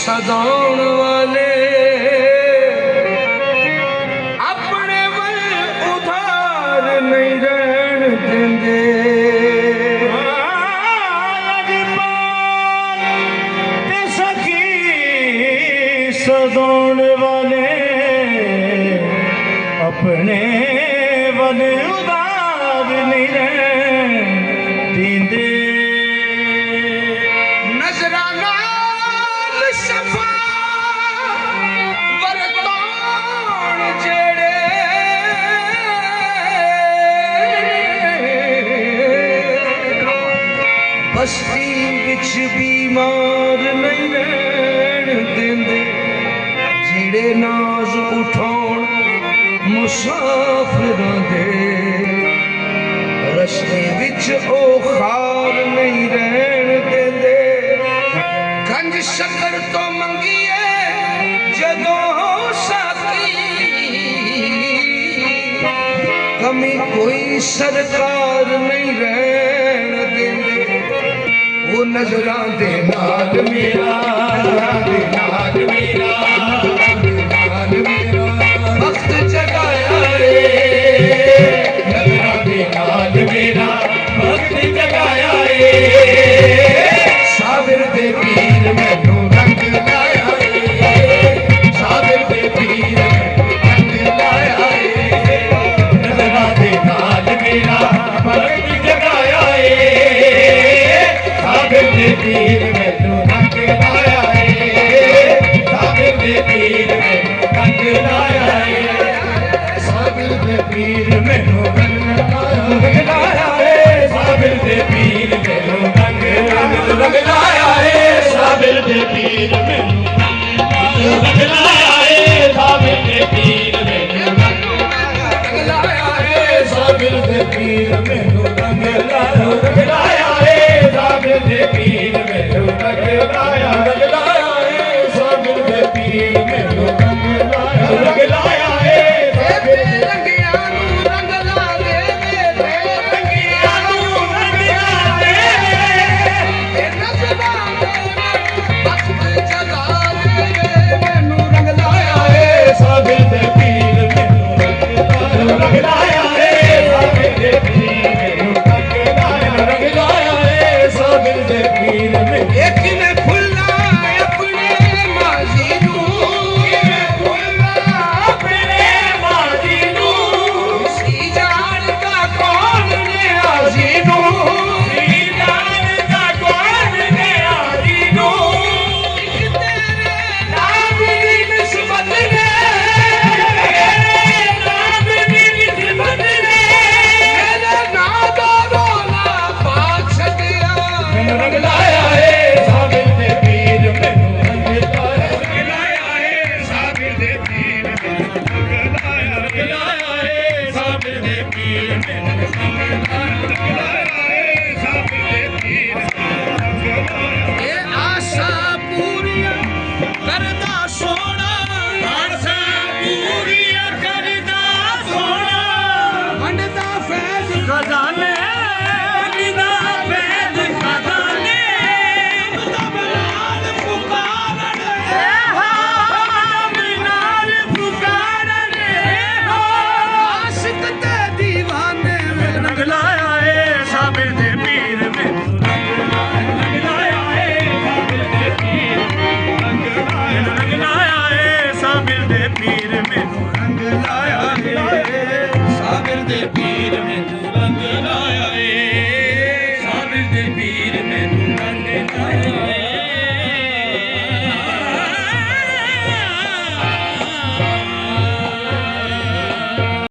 सदाउण वाले अपने वल उधार नहीं रहन देंदे। सदाउण वाले अपने वल उधार नहीं रहन देंदे। नजराना शफा वरतान जेड़े बस्ती विच बीमार नहीं रहन देंदे। जेड़े नाज उठाउण मुसाफिरां दे रस्ते विच ओ खार नहीं रहन देंदे। गंज शक्कर तो मंगीए जदों साकी कमी कोई सरकार नहीं रहन देंदे। वो नजरां दे नाल मेरा वक्त जगाया रे। नजरां दे नाल मेरा वक्त जगाया रे। साबिर दे पीर मैनू रंग लाया रे। साबिर दे पीर मैनू रंग लाया रे। नजरां दे नाल मेरा वक्त जगाया रे। साबिर दे पीर मैनू रंग लाया रे। साबिर दे पीर मैनू रंग लाया रे। साबिर दे पीर मैनू रंग लाया रे। साबिर दे पीर मैनू रंग लाया रे। साबिर दे पीर मैनू रंग लाया रे। साबिर दे पीर मैनू रंग लाया रे। साबिर दे पीर मैनू रंग लाया रे। साबिर दे पीर मैनू रंग लाया रे। साबिर दे पीर मैनू रंग लाया रे। रंगियां नू रंग ला दे वे। रंगियां नू रंग ला दे वे। नजरां दे वक्त जगा दे मैनू रंग लाया रे। साबिर दे पीर मैनू रंग लाया रे। साबिर दे पीर मैनू रंग लाया रे। साबिर दे पीर मैनू एक ने फुल्ला अपने माजी नू। अपने माजी नू सी जानदा कौन ने आजी नू। जानदा कौन ने आजी नू। तेरे नाम दी निस्बत ने नाम दी निस्बत ने मेरे नाम दा रोला पा छड़िया। मैनू रंग लाया रे। साबिर दे पीर मैनू रंग लाया रे। साबिर दे पीर मैनू रंग लाया रे। साबिर दे पीर मैनू रंग लाया रे। साबिर दे पीर ये आशा पूरियां करदा सोना। आशा पूरियां करदा सोना। वंडदा फैज़ खजाने बिना फैज़ खजाने। बलाल पुकारन बिनाल पुकारन आशिक ते दीवाने रंग लाया है। साबिर दे पीर मैनू रंग लाया है। साबिर दे पीर रंग लाया है। साबिर दे पीर मैनू रंग लाया है। साबिर दे पीर मैनू रंग लाया है। साबिर दे पीर